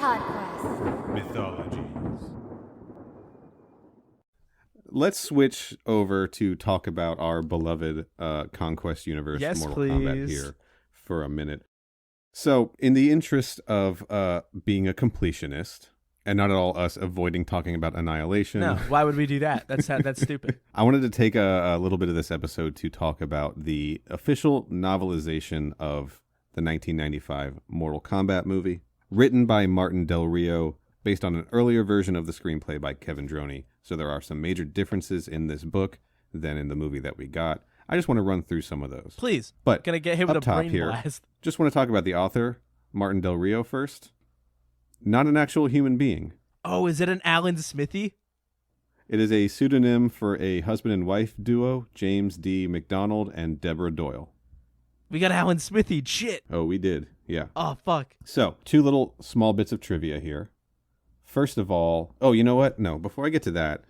Podquest. Mythologies. Let's switch over to talk about our beloved Conquest universe, Yes, Mortal Kombat, please. here for a minute. So, in the interest of being a completionist, and not at all us avoiding talking about Annihilation. No, why would we do that? That's stupid. I wanted to take a little bit of this episode to talk about the official novelization of the 1995 Mortal Kombat movie, written by Martin Delrio, based on an earlier version of the screenplay by Kevin Droney. So there are some major differences in this book than in the movie that we got. I just want to run through some of those. Please. But Gonna get hit with a up top brain here, blast. just want to talk about the author, Martin Delrio, first. Not an actual human being. Oh, is it an Alan Smithy? It is a pseudonym for a husband and wife duo, James D. McDonald and Deborah Doyle. We got Alan Smithy. Shit. Oh, we did. Yeah. Oh, fuck. So, two little small bits of trivia here. First of all, oh, you know what? No, before I get to that,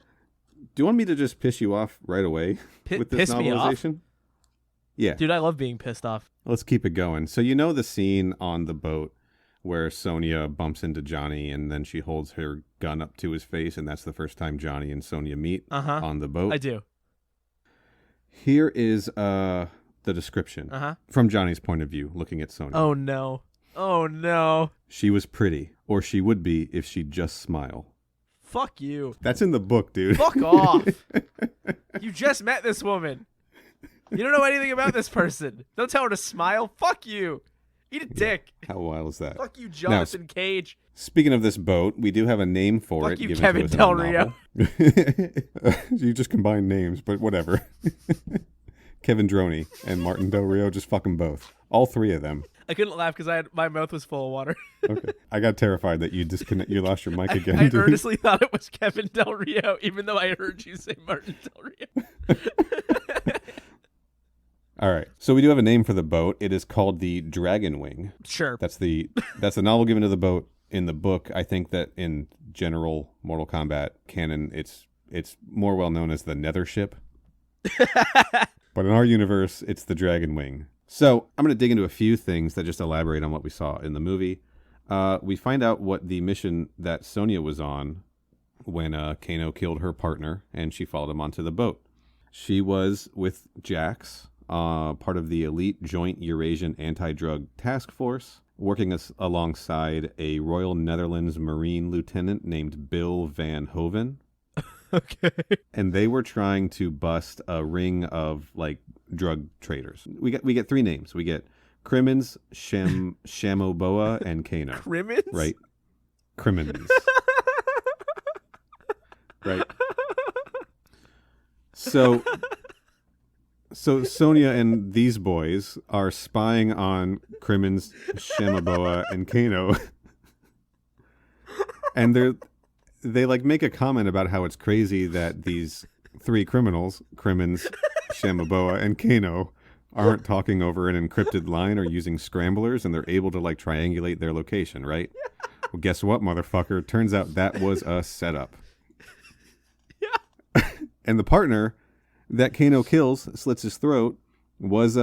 do you want me to just piss you off right away with this piss me off? novelization? Yeah. Dude, I love being pissed off. Let's keep it going. So, you know the scene on the boat where Sonia bumps into Johnny and then she holds her gun up to his face, and that's the first time Johnny and Sonia meet on the boat? I do. Here is the description from Johnny's point of view, looking at Sonia. Oh, no. Oh, no. She was pretty, or she would be if she'd just smile. Fuck you. That's in the book, dude. Fuck off. You just met this woman. You don't know anything about this person. Don't tell her to smile. Fuck you. Eat a dick. How wild is that? Fuck you, Jonathan Cage. Speaking of this boat, we do have a name for Fuck it. you, given Kevin to us in Del the Rio. novel. You just combined names, but whatever. Kevin Droney and Martin Del Rio, just fuck them both. All three of them. I couldn't laugh because my mouth was full of water. Okay. I got terrified that you you lost your mic again. I dude. earnestly thought it was Kevin Del Rio, even though I heard you say Martin Del Rio. All right. So we do have a name for the boat. It is called the Dragon Wing. Sure. That's the novel given to the boat in the book. I think that in general Mortal Kombat canon, it's more well known as the Nether Ship. But in our universe, it's the Dragon Wing. So I'm going to dig into a few things that just elaborate on what we saw in the movie. We find out what the mission that Sonia was on when Kano killed her partner and she followed him onto the boat. She was with Jax, part of the elite Joint Eurasian Anti-Drug Task Force, working alongside a Royal Netherlands Marine lieutenant named Bill Van Hoven. Okay. And they were trying to bust a ring of drug traders. We get three names. We get Crimmins, Shamoboa, and Kano. Crimmins? Right. Crimmins. Right. So Sonia and these boys are spying on Crimmins, Shamoboa, and Kano. And they make a comment about how it's crazy that these three criminals, Crimmins, Shamoboa, and Kano, aren't talking over an encrypted line or using scramblers, and they're able to triangulate their location, right? Well, guess what, motherfucker? Turns out that was a setup. Yeah. And the partner that Kano kills, slits his throat, was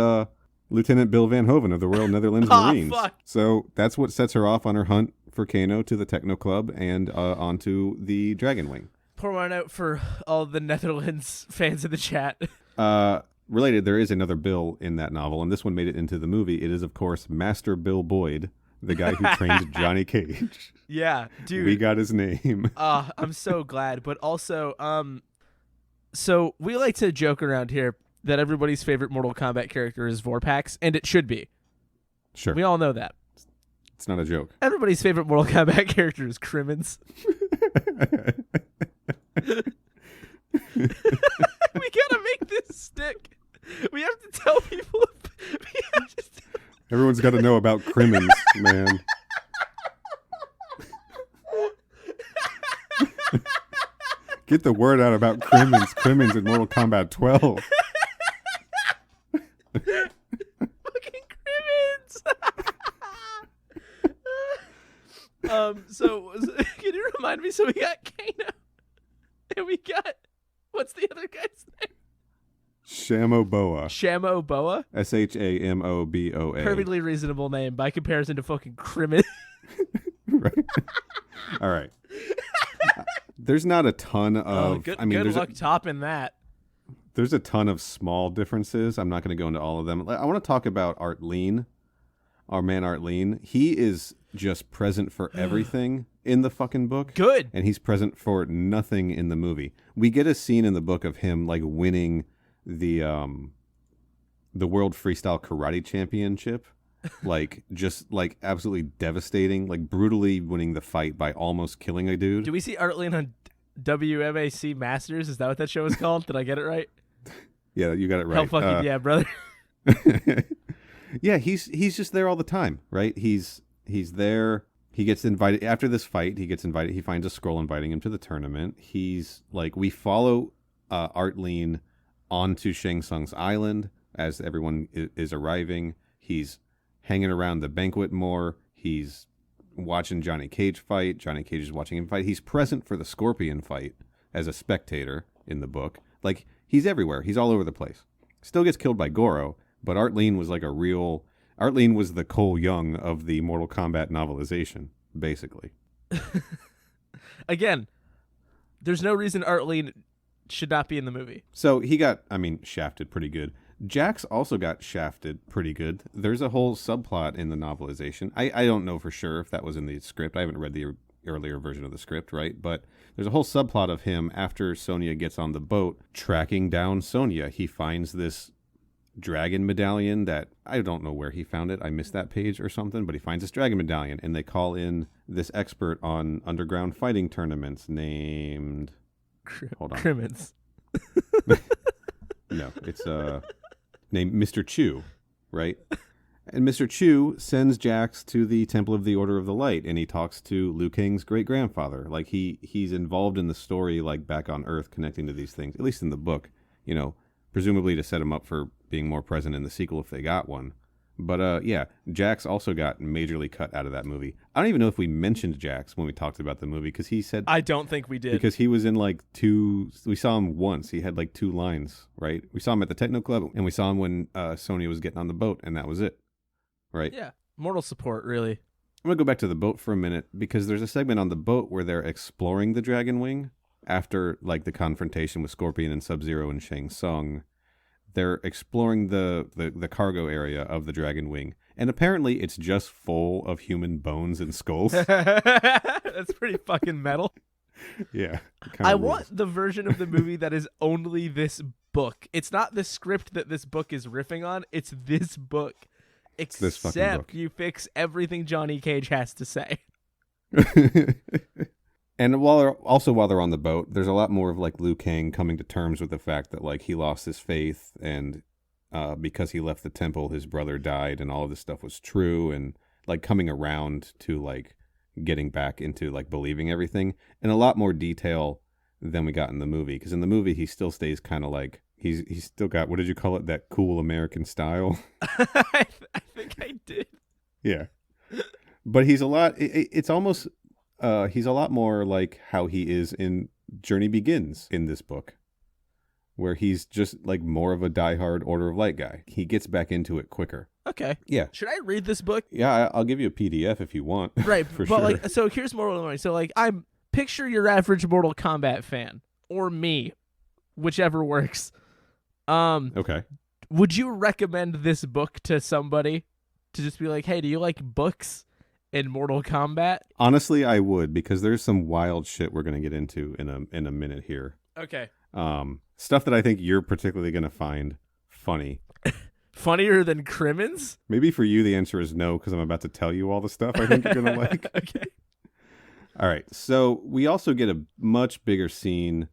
Lieutenant Bill Van Hoven of the Royal Netherlands Marines. Fuck. So that's what sets her off on her hunt for Kano to the Techno Club and onto the Dragon Wing. Pour one out for all the Netherlands fans in the chat. Related, there is another Bill in that novel, and this one made it into the movie. It is, of course, Master Bill Boyd, the guy who trained Johnny Cage. Yeah, dude. We got his name. I'm so glad. But also, so we like to joke around here that everybody's favorite Mortal Kombat character is Vorpax, and it should be. Sure. We all know that. It's not a joke. Everybody's favorite Mortal Kombat character is Crimmins. We gotta make this stick. We have to tell people. Everyone's got to know about Crimmins, man. Get the word out about Crimmins. Crimmins in Mortal Kombat 12. Fucking Crimmins. So can you remind me? So we got Kano, and we got what's the other guy's name? Shamoboa. Shamoboa. Shamoboa. Perfectly reasonable name by comparison to fucking Crimmins. Right. right. All right. There's not a ton of. Good there's luck topping that. There's a ton of small differences. I'm not going to go into all of them. I want to talk about Art Lean, our man Art Lean. He is just present for everything in the fucking book. Good. And he's present for nothing in the movie. We get a scene in the book of him like winning the World Freestyle Karate Championship. Like, just like absolutely devastating, like brutally winning the fight by almost killing a dude. Do we see Art Lean on WMAC Masters? Is that what that show is called? Did I get it right? Yeah, you got it right. Hell fucking yeah, brother. Yeah, he's just there all the time, right? He's there. He gets invited after this fight. He gets invited. He finds a scroll inviting him to the tournament. He's like, we follow Art Lean onto Shang Tsung's island as everyone is arriving. He's hanging around the banquet more. He's watching Johnny Cage fight. Johnny Cage is watching him fight. He's present for the Scorpion fight as a spectator in the book. Like, he's everywhere. He's all over the place. Still gets killed by Goro, but Art Lean was like Art Lean was the Cole Young of the Mortal Kombat novelization, basically. Again, there's no reason Art Lean should not be in the movie. So he got, shafted pretty good. Jax also got shafted pretty good. There's a whole subplot in the novelization. I don't know for sure if that was in the script. I haven't read the earlier version of the script, right? But there's a whole subplot of him after Sonia gets on the boat tracking down Sonia. He finds this dragon medallion that I don't know where he found it. I missed that page or something, but he finds this dragon medallion and they call in this expert on underground fighting tournaments named Crimmins. No, it's named Mr. Chu, right? And Mr. Chu sends Jax to the Temple of the Order of the Light, and he talks to Liu Kang's great-grandfather. Like, he's involved in the story, like, back on Earth, connecting to these things, at least in the book, presumably to set him up for being more present in the sequel if they got one. But, yeah, Jax also got majorly cut out of that movie. I don't even know if we mentioned Jax when we talked about the movie, because he said... I don't think we did. Because he was in, like, we saw him once. He had, like, 2 lines, right? We saw him at the Techno Club, and we saw him when Sonya was getting on the boat, and that was it, right? Yeah, mortal support, really. I'm going to go back to the boat for a minute, because there's a segment on the boat where they're exploring the Dragon Wing after, like, the confrontation with Scorpion and Sub-Zero and Shang Tsung. They're exploring the cargo area of the Dragon Wing, and apparently it's just full of human bones and skulls. That's pretty fucking metal. Yeah. I want the version of the movie that is only this book. It's not the script that this book is riffing on. It's this book. Except you fix everything Johnny Cage has to say. And while they're on the boat, there's a lot more of like Liu Kang coming to terms with the fact that like he lost his faith, and because he left the temple, his brother died, and all of this stuff was true, and like coming around to like getting back into like believing everything, in a lot more detail than we got in the movie. Because in the movie, he still stays kind of like he's still got, what did you call it? That cool American style. I think I did. Yeah, but he's a lot. It's almost. He's a lot more like how he is in Journey Begins in this book, where he's just like more of a diehard Order of Light guy. He gets back into it quicker. Okay. Yeah. Should I read this book? Yeah, I'll give you a PDF if you want. Right. For but sure. like, so here's Mortal Kombat. So like, picture your average Mortal Kombat fan, or me, whichever works. Okay. Would you recommend this book to somebody to just be like, hey, do you like books in Mortal Kombat? Honestly, I would, because there's some wild shit we're going to get into in a minute here. Okay. Stuff that I think you're particularly going to find funny. Funnier than Crimmins? Maybe for you the answer is no, because I'm about to tell you all the stuff I think you're going to like. Okay. All right. So we also get a much bigger scene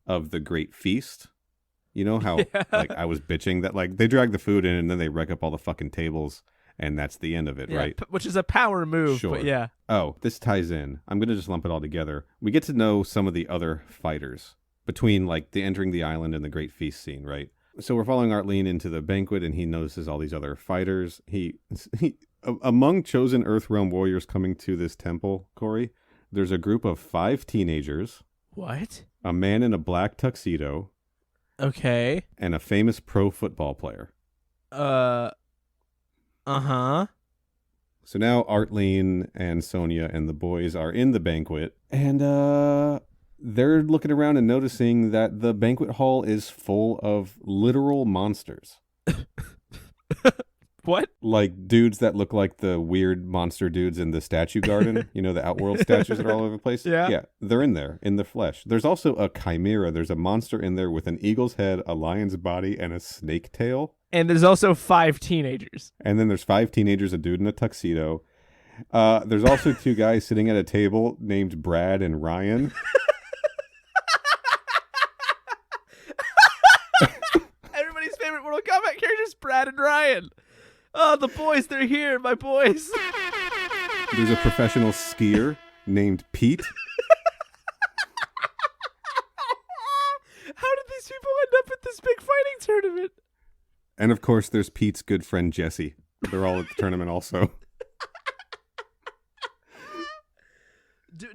of the Great Feast. You know how like I was bitching that like they drag the food in and then they wreck up all the fucking tables. And that's the end of it, right? Which is a power move, sure. But yeah. Oh, this ties in. I'm going to just lump it all together. We get to know some of the other fighters between, like, the entering the island and the Great Feast scene, right? So we're following Art Lean into the banquet, and he notices all these other fighters. He among chosen Earthrealm warriors coming to this temple, Corey, there's a group of 5 teenagers. What? A man in a black tuxedo. Okay. And a famous pro football player. Uh-huh. So now Artleen and Sonia and the boys are in the banquet, and they're looking around and noticing that the banquet hall is full of literal monsters. What? Like dudes that look like the weird monster dudes in the statue garden. You know, the Outworld statues that are all over the place? Yeah, they're in there, in the flesh. There's also a chimera. There's a monster in there with an eagle's head, a lion's body, and a snake tail. And there's also 5 teenagers. And then there's 5 teenagers, a dude in a tuxedo. There's also 2 guys sitting at a table named Brad and Ryan. Everybody's favorite Mortal Kombat characters, Brad and Ryan. Oh, the boys, they're here, my boys. There's a professional skier named Pete. How did these people end up at this big fighting tournament? And of course, there's Pete's good friend Jesse. They're all at the tournament also.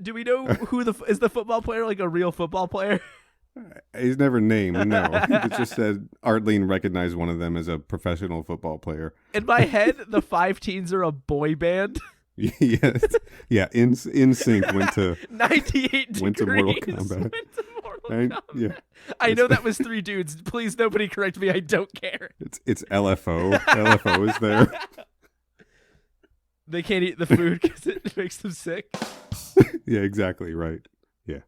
Do we know who is the football player, like a real football player? He's never named, no. It just said Artleen recognized one of them as a professional football player. In my head, the 5 teens are a boy band. Yes. Yeah, in sync went to 98 degrees. Went to Mortal Kombat. Went to Mortal Kombat. Yeah. I know that was 3 dudes. Please, nobody correct me. I don't care. It's LFO. LFO is there. They can't eat the food because it makes them sick. Yeah, exactly right. Yeah.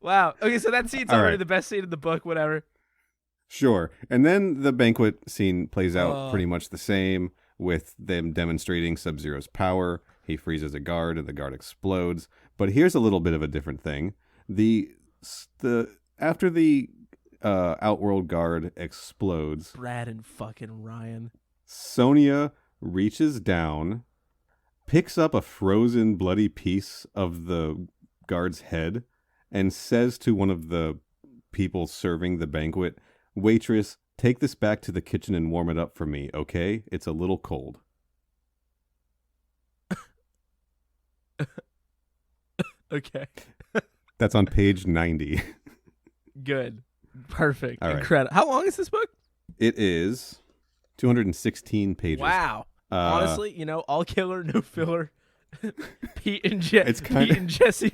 Wow. Okay, so that scene's already the best scene in the book, whatever. Sure. And then the banquet scene plays out pretty much the same, with them demonstrating Sub-Zero's power. He freezes a guard and the guard explodes. But here's a little bit of a different thing. After the Outworld guard explodes, Brad and fucking Ryan. Sonia reaches down, picks up a frozen bloody piece of the guard's head, and says to one of the people serving the banquet, "Waitress, take this back to the kitchen and warm it up for me, okay? It's a little cold." Okay. That's on page 90. Good. Perfect. All right. Incredible. How long is this book? It is 216 pages. Wow. Honestly, all killer, no filler. Pete and Jesse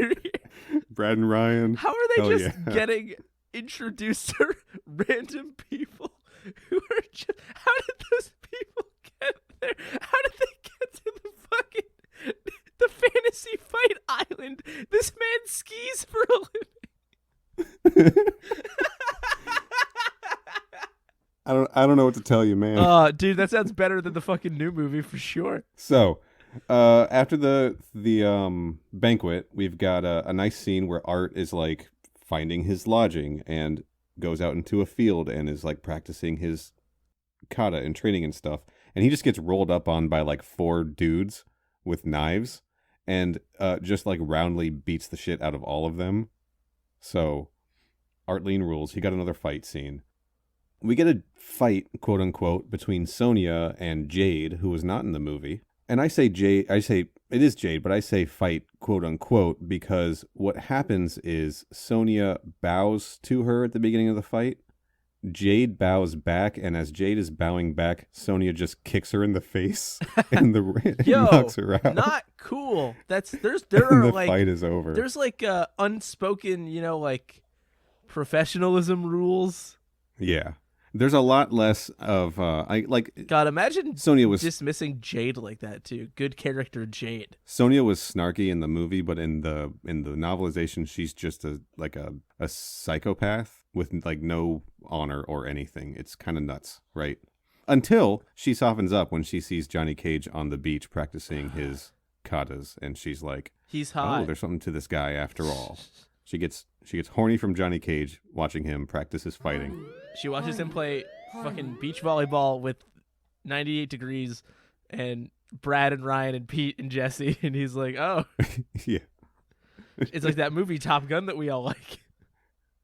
are here. Brad and Ryan. How are they getting introduced to random people who are just... How did those people get there? How did they get to the fantasy fight island? This man skis for a living. I don't know what to tell you, man. Dude, that sounds better than the fucking new movie for sure. So, after the banquet, we've got a nice scene where Art is like finding his lodging and goes out into a field and is like practicing his kata and training and stuff. And he just gets rolled up on by like 4 dudes with knives and just like roundly beats the shit out of all of them. So, Artleen rules. He got another fight scene. We get a fight, quote unquote, between Sonia and Jade, who was not in the movie. And I say Jade, it is Jade, but I say fight, quote unquote, because what happens is Sonia bows to her at the beginning of the fight. Jade bows back, and as Jade is bowing back, Sonia just kicks her in the face and knocks her out. Not cool. There and are the like fight is over. There's like unspoken, like professionalism rules. Yeah. There's a lot less of God, imagine Sonia was dismissing Jade like that too. Good character Jade. Sonia was snarky in the movie, but in the novelization, she's just a psychopath with like no honor or anything. It's kind of nuts, right? Until she softens up when she sees Johnny Cage on the beach practicing his katas, and she's like, "He's hot. Oh, there's something to this guy after all." She gets horny from Johnny Cage watching him practice his fighting. She watches him play fucking beach volleyball with 98 degrees and Brad and Ryan and Pete and Jesse, and he's like, "Oh." Yeah. It's like that movie Top Gun that we all like.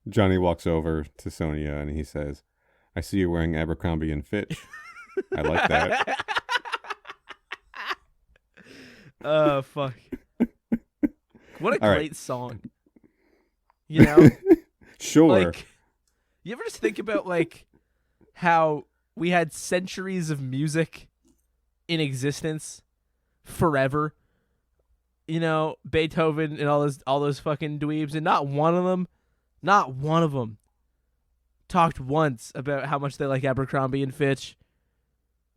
Johnny walks over to Sonia and he says, "I see you're wearing Abercrombie and Fitch. I like that." Oh, fuck. What a great song. Sure. Like, you ever just think about like how We had centuries of music in existence forever. Beethoven and all those fucking dweebs, and not one of them talked once about how much they like Abercrombie and Fitch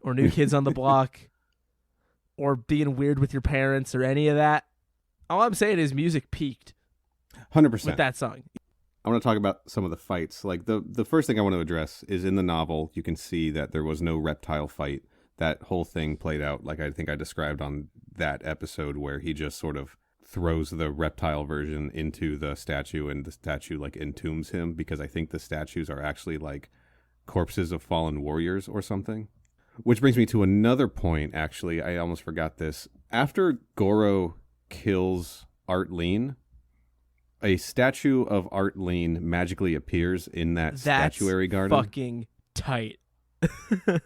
or New Kids on the Block or being weird with your parents or any of that. All I'm saying is music peaked 100% with that song. I want to talk about some of the fights. Like the first thing I want to address is in the novel, you can see that there was no reptile fight. That whole thing played out like I think I described on that episode where he just sort of throws the reptile version into the statue and the statue like entombs him, because I think the statues are actually like corpses of fallen warriors or something. Which brings me to another point, actually. I almost forgot this. After Goro kills Art Lean, a statue of Art Lean magically appears in that statuary garden. Fucking tight.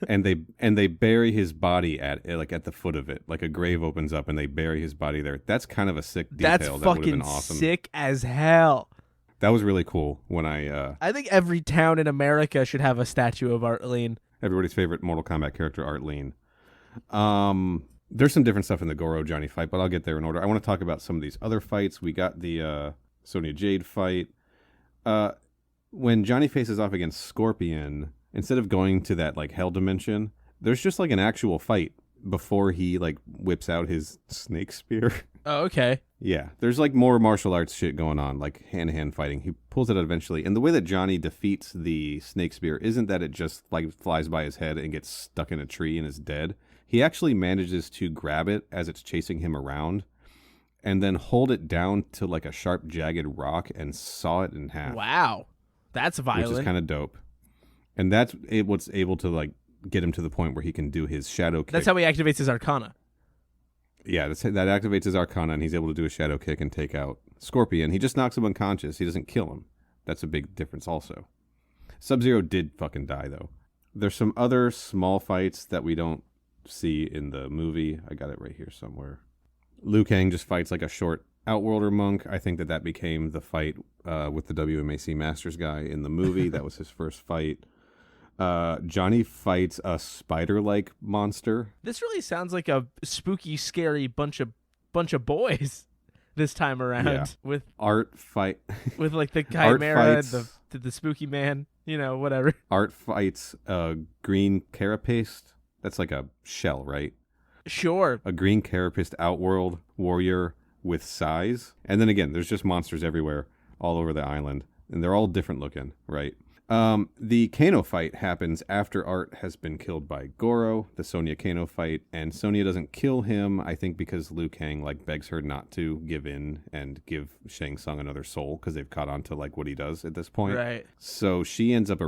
and they bury his body at the foot of it. Like a grave opens up and they bury his body there. That's kind of a sick detail. That's that would have been fucking awesome. sick as hell. That was really cool when I think every town in America should have a statue of Art Lean. Everybody's favorite Mortal Kombat character, Art Lean. There's some different stuff in the Goro Johnny fight, but I'll get there in order. I want to talk about some of these other fights. We got the Sonia Jade fight. When Johnny faces off against Scorpion, instead of going to that like hell dimension, there's just like an actual fight before he like whips out his snake spear. Oh, okay. Yeah, there's like more martial arts shit going on, like hand-to-hand fighting. He pulls it out eventually, and the way that Johnny defeats the snake spear isn't that it just like flies by his head and gets stuck in a tree and is dead. He actually manages to grab it as it's chasing him around and then hold it down to like a sharp, jagged rock and saw it in half. Wow. That's violent. Which is kind of dope. And that's what's able to like get him to the point where he can do his shadow kick. That's how he activates his Arcana. Yeah, that activates his Arcana, and he's able to do a shadow kick and take out Scorpion. He just knocks him unconscious. He doesn't kill him. That's a big difference also. Sub-Zero did fucking die, though. There's some other small fights that we don't see in the movie. I got it right here somewhere. Liu Kang just fights like a short Outworlder monk. I think that became the fight with the WMAC Masters guy in the movie. That was his first fight. Johnny fights a spider-like monster. This really sounds like a spooky, scary bunch of boys this time around. Yeah. With Art fight with like the chimera and the spooky man, whatever. Art fights a green carapace. That's like a shell, right? Sure. A green carapace outworld warrior with size. And then again, there's just monsters everywhere, all over the island, and they're all different looking, right? The Kano fight happens after Art has been killed by Goro, the Sonia Kano fight, and Sonia doesn't kill him, I think because Liu Kang begs her not to give in and give Shang Tsung another soul, because they've caught on to what he does at this point. Right. So she ends up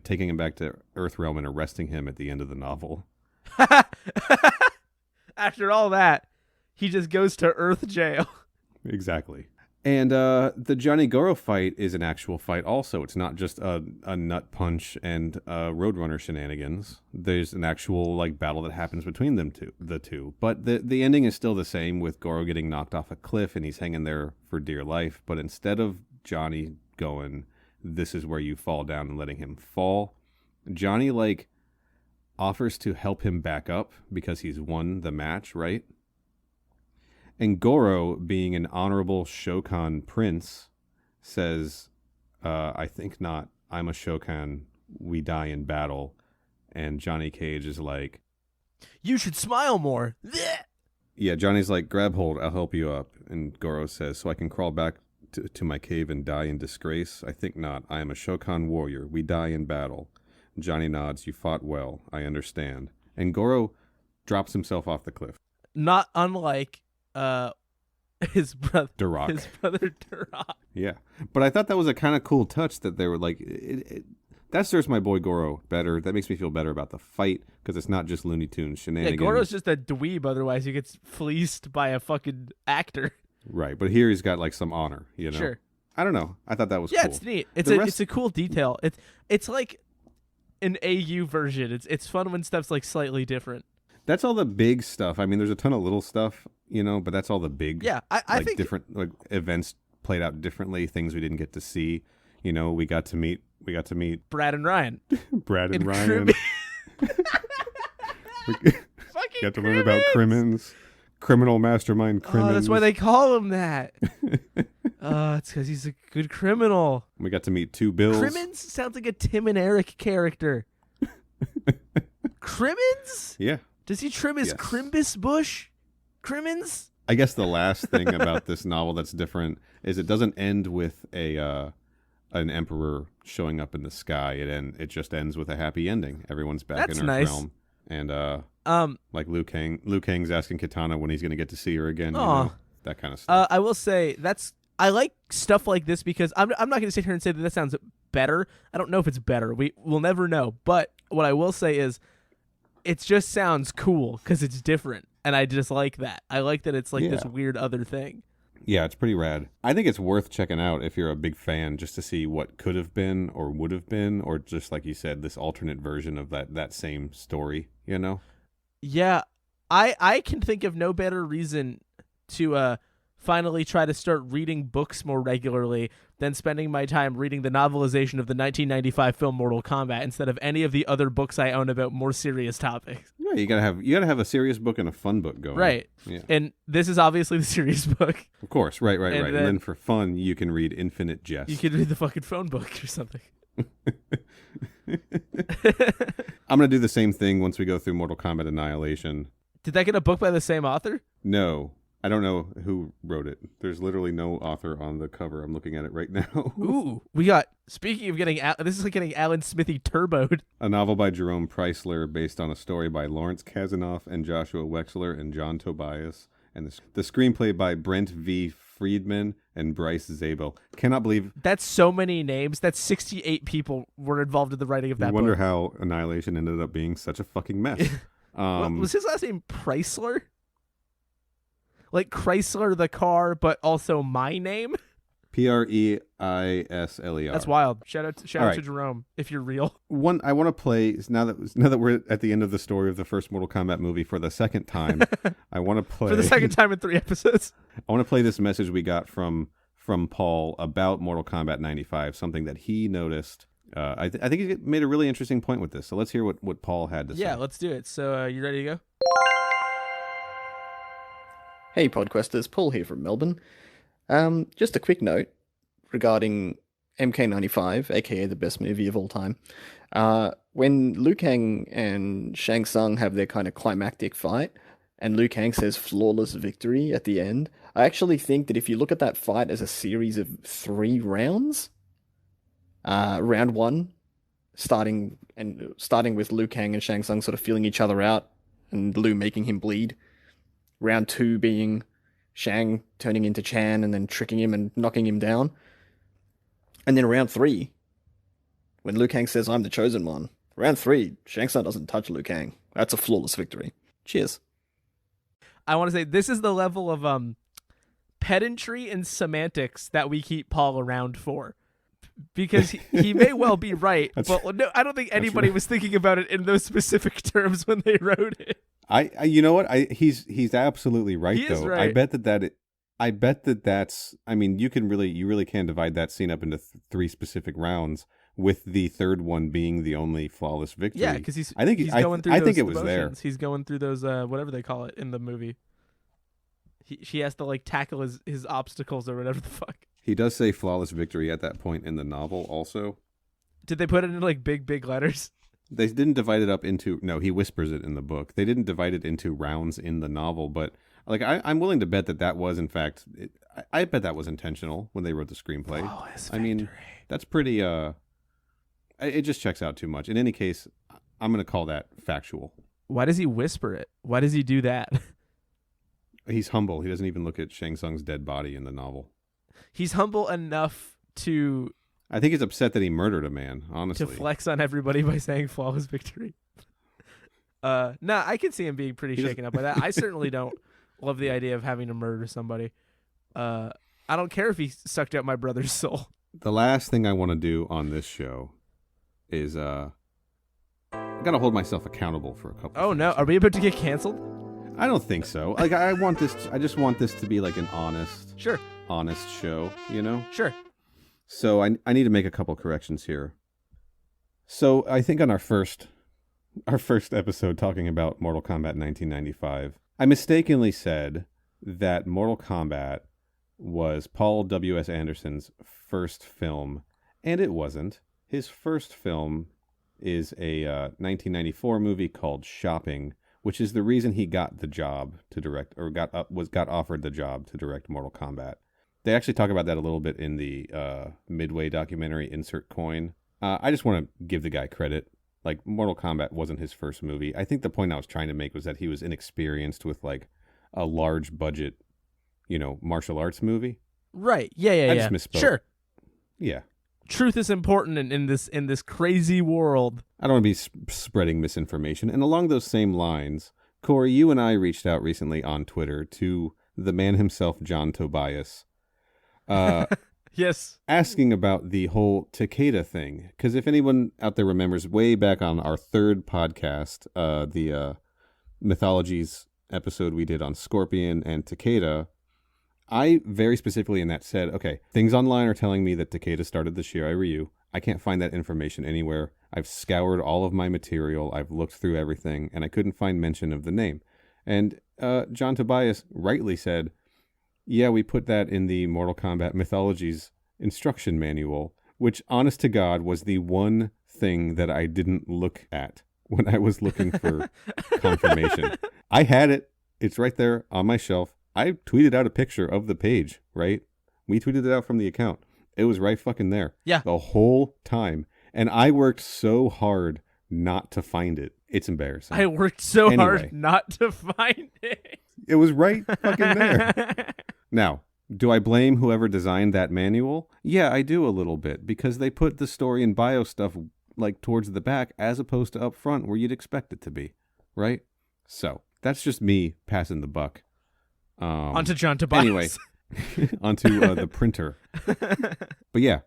taking him back to Earthrealm and arresting him at the end of the novel. After all that, he just goes to Earth jail. Exactly. And the Johnny Goro fight is an actual fight also. It's not just a nut punch and Roadrunner shenanigans. There's an actual battle that happens between the two. But the ending is still the same, with Goro getting knocked off a cliff and he's hanging there for dear life. But instead of Johnny going, "This is where you fall down," and letting him fall, Johnny offers to help him back up because he's won the match, right? And Goro, being an honorable Shokan prince, says, "I think not. I'm a Shokan. We die in battle." And Johnny Cage is like, "You should smile more." Yeah, Johnny's like, "Grab hold. I'll help you up." And Goro says, "So I can crawl back to my cave and die in disgrace? I think not. I am a Shokan warrior. We die in battle." Johnny nods. "You fought well. I understand." And Goro drops himself off the cliff. Not unlike his brother Duroc. His brother Duroc. Yeah, but I thought that was a kind of cool touch that they were that serves my boy Goro better. That makes me feel better about the fight because it's not just Looney Tunes shenanigans. Yeah, Goro's just a dweeb. Otherwise, he gets fleeced by a fucking actor. Right, but here he's got some honor. Sure. I don't know. I thought that was cool. Yeah, it's neat. It's a cool detail. It's like an AU version. It's fun when stuff's slightly different. That's all the big stuff. I mean, there's a ton of little stuff, but that's all the big. Yeah, I think different events played out differently. Things we didn't get to see. We got to meet Brad and Ryan. Brad and Ryan. We Fucking got to learn about Crimmins. Criminal mastermind Crimmins. Oh, that's why they call him that. It's because he's a good criminal. We got to meet two Bills. Crimmins sounds like a Tim and Eric character. Crimmins? Yeah. Does he trim his Crimbus bush? Crimmins? I guess the last thing about this novel that's different is it doesn't end with an emperor showing up in the sky. It just ends with a happy ending. Everyone's back in Earth realm. And like Liu Kang's asking Kitana when he's going to get to see her again. You know, that kind of stuff. I will say I like stuff like this because I'm not going to sit here and say that sounds better. I don't know if it's better. We'll never know. But what I will say is it just sounds cool because it's different. And I just like that. I like that it's like this weird other thing. Yeah, it's pretty rad. I think it's worth checking out if you're a big fan just to see what could have been or would have been, or just like you said, this alternate version of that same story, you know? Yeah, I can think of no better reason to finally try to start reading books more regularly than spending my time reading the novelization of the 1995 film Mortal Kombat instead of any of the other books I own about more serious topics. Yeah, you gotta have a serious book and a fun book going. Right. Yeah. And this is obviously the serious book. Of course, right. And then for fun, you can read Infinite Jest. You could read the fucking phone book or something. I'm gonna do the same thing once we go through Mortal Kombat Annihilation. Did that get a book by the same author? No. I don't know who wrote it. There's literally no author on the cover. I'm looking at it right now. Ooh, we got, speaking of this is like getting Alan Smithy turboed. A novel by Jerome Preisler based on a story by Lawrence Kazanoff and Joshua Wexler and John Tobias. And the screenplay by Brent V. Friedman and Bryce Zabel. Cannot believe... That's so many names. That's 68 people were involved in the writing of that book. I wonder how Annihilation ended up being such a fucking mess. Was his last name Preisler? Like Chrysler the car, but also my name? Preisler. That's wild. Shout out to Jerome, if you're real. I want to play, now that we're at the end of the story of the first Mortal Kombat movie for the second time, I want to play... For the second time in 3 episodes. I want to play this message we got from Paul about Mortal Kombat 95, something that he noticed. I think he made a really interesting point with this. So let's hear what Paul had to say. Yeah, let's do it. So you ready to go? Hey Podquesters, Paul here from Melbourne. Just a quick note regarding MK95, aka the best movie of all time. When Liu Kang and Shang Tsung have their kind of climactic fight, and Liu Kang says flawless victory at the end, I actually think that if you look at that fight as a series of 3 rounds, round 1, starting with Liu Kang and Shang Tsung sort of feeling each other out, and Liu making him bleed. Round 2 being Shang turning into Chan and then tricking him and knocking him down. And then round 3, when Liu Kang says, I'm the chosen one. Round 3, Shang Tsung doesn't touch Liu Kang. That's a flawless victory. Cheers. I want to say this is the level of pedantry and semantics that we keep Paul around for. Because he may well be right, but no, I don't think anybody was thinking about it in those specific terms when they wrote it. You know what? He's absolutely right, he though. Is right. I bet that's. I mean, you really can divide that scene up into 3 specific rounds, with the third one being the only flawless victory. Yeah, because he's going through. I those think it was emotions. there. He's going through those whatever they call it in the movie. She has to like tackle his obstacles or whatever the fuck. He does say flawless victory at that point in the novel. Also, did they put it in like big letters? They didn't divide it up into... No, he whispers it in the book. They didn't divide it into rounds in the novel, but like I'm willing to bet that was, in fact... I bet that was intentional when they wrote the screenplay. I mean, that's pretty... It just checks out too much. In any case, I'm going to call that factual. Why does he whisper it? Why does he do that? He's humble. He doesn't even look at Shang Tsung's dead body in the novel. He's humble enough to... I think he's upset that he murdered a man, honestly. To flex on everybody by saying flawless victory. I can see him being pretty shaken up by that. I certainly don't love the idea of having to murder somebody. I don't care if he sucked out my brother's soul. The last thing I want to do on this show is I got to hold myself accountable for a couple Oh, no. Are we about to get canceled? I don't think so. Like, I just want this to be like an honest show, you know? Sure. So I need to make a couple corrections here. So I think on our first our first episode talking about Mortal Kombat 1995, I mistakenly said that Mortal Kombat was Paul W.S. Anderson's first film, and it wasn't. His first film is a 1994 movie called Shopping, which is the reason he got the job to direct, or got offered the job to direct Mortal Kombat. They actually talk about that a little bit in the Midway documentary Insert Coin. I just want to give the guy credit. Like, Mortal Kombat wasn't his first movie. I think the point I was trying to make was that he was inexperienced with, like, a large budget, martial arts movie. Right. Yeah. I just misspoke. Sure. Yeah. Truth is important in this crazy world. I don't want to be spreading misinformation. And along those same lines, Corey, you and I reached out recently on Twitter to the man himself, John Tobias. Yes. Asking about the whole Takeda thing. Because if anyone out there remembers, way back on our third podcast, the Mythologies episode we did on Scorpion and Takeda, I very specifically in that said, okay, things online are telling me that Takeda started the Shirai Ryu. I can't find that information anywhere. I've scoured all of my material. I've looked through everything, and I couldn't find mention of the name. And John Tobias rightly said, yeah, we put that in the Mortal Kombat Mythologies instruction manual, which, honest to God, was the one thing that I didn't look at when I was looking for confirmation. I had it. It's right there on my shelf. I tweeted out a picture of the page, right? We tweeted it out from the account. It was right fucking there. Yeah. The whole time. And I worked so hard not to find it. It's embarrassing. I worked so hard not to find it. It was right fucking there. Now, do I blame whoever designed that manual? Yeah, I do a little bit, because they put the story and bio stuff like towards the back as opposed to up front where you'd expect it to be, right? So that's just me passing the buck. Onto John Tobias. Anyway, onto the printer. But yeah,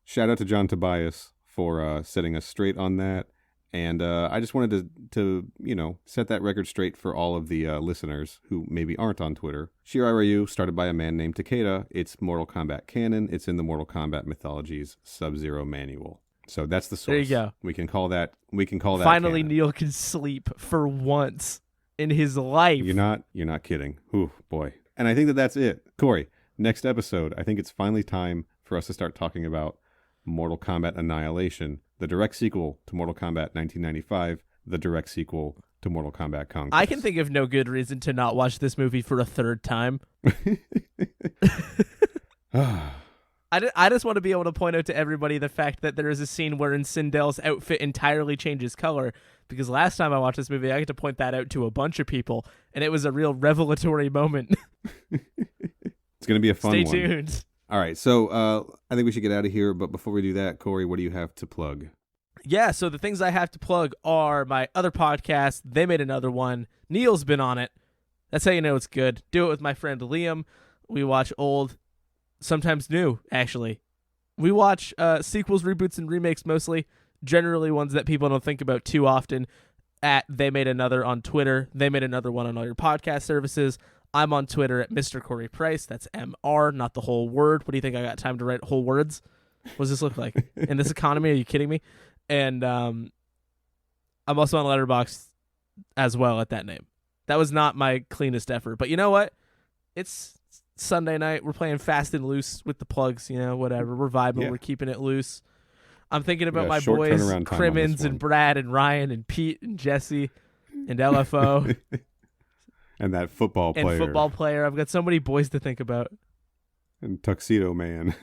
shout out to John Tobias for setting us straight on that. And I just wanted to set that record straight for all of the listeners who maybe aren't on Twitter. Shirai Ryu, started by a man named Takeda. It's Mortal Kombat canon. It's in the Mortal Kombat Mythologies Sub-Zero manual. So that's the source. There you go. We can call that. Finally, canon. Neil can sleep for once in his life. You're not kidding. Ooh, boy. And I think that's it. Corey, next episode, I think it's finally time for us to start talking about Mortal Kombat Annihilation, the direct sequel to Mortal Kombat 1995, the direct sequel to Mortal Kombat Conquest. I can think of no good reason to not watch this movie for a third time. I just want to be able to point out to everybody the fact that there is a scene wherein Sindel's outfit entirely changes color, because last time I watched this movie, I had to point that out to a bunch of people, and it was a real revelatory moment. It's going to be a fun one. Stay tuned. All right, so I think we should get out of here, but before we do that, Corey, what do you have to plug? Yeah, so the things I have to plug are my other podcast. They made another one. Neil's been on it. That's how you know it's good. Do it with my friend Liam. We watch old, sometimes new, actually. We watch sequels, reboots, and remakes mostly. Generally ones that people don't think about too often. At They Made Another on Twitter. They Made Another one on all your podcast services. I'm on Twitter at Mr. Corey Price. That's MR, not the whole word. What do you think? I got time to write whole words? What does this look like? In this economy? Are you kidding me? And I'm also on Letterboxd as well at that name. That was not my cleanest effort. But you know what? It's Sunday night. We're playing fast and loose with the plugs, whatever. We're vibing. Yeah. We're keeping it loose. I'm thinking about my short boys, turnaround time on Crimmins this and one. Brad and Ryan and Pete and Jesse and LFO. And that football player. And football player. I've got so many boys to think about. And Tuxedo Man.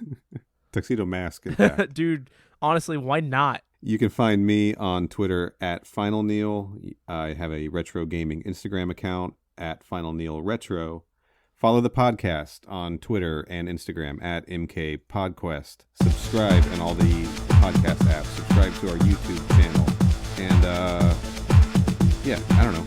Tuxedo Mask. In fact. Dude, honestly, why not? You can find me on Twitter at Final Neil. I have a retro gaming Instagram account at Final Neil Retro. Follow the podcast on Twitter and Instagram at MK Podquest. Subscribe in all the podcast apps. Subscribe to our YouTube channel. And, I don't know.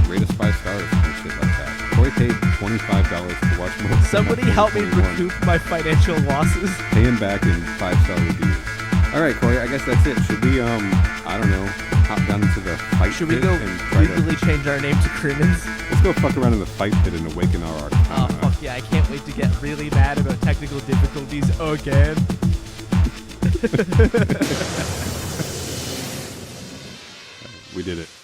Rate us 5 stars and shit like that. Corey paid $25 to watch Mortal Kombat Somebody help me 2021. recoup my financial losses. Pay him back in 5-star reviews. All right, Corey, I guess that's it. Should we, I don't know, hop down into the fight Should we pit go and try legally change our name to Crimmins? Let's go fuck around in the fight pit and awaken our arcana. Oh, fuck yeah. I can't wait to get really mad about technical difficulties again. We did it.